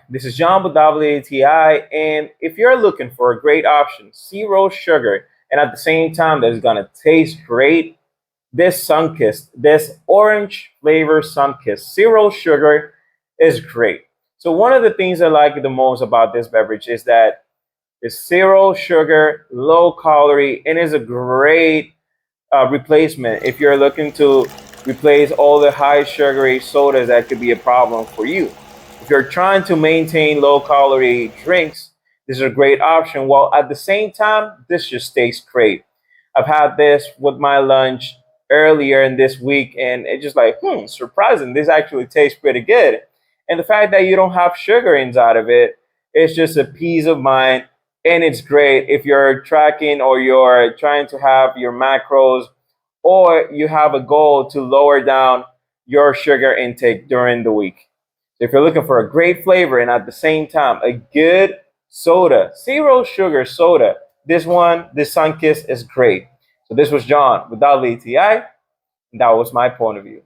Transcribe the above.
This is John with WATI, and if you're looking for a great option, zero sugar, and at the same time that is gonna taste great, this Sunkist, this orange flavor Sunkist, zero sugar, is great. So one of the things I like the most about this beverage is that it's zero sugar, low calorie, and is a great replacement if you're looking to replace all the high sugary sodas that could be a problem for you. If you're trying to maintain low calorie drinks, this is a great option. While at the same time, this just tastes great. I've had this with my lunch earlier in this week, and it's just like, surprising. This actually tastes pretty good. And the fact that you don't have sugar inside of it, it's just a peace of mind. And it's great if you're tracking or you're trying to have your macros or you have a goal to lower down your sugar intake during the week. So if you're looking for a great flavor and at the same time a good soda, zero sugar soda, this Sunkist is great. So this was John with WTI, and that was my point of view.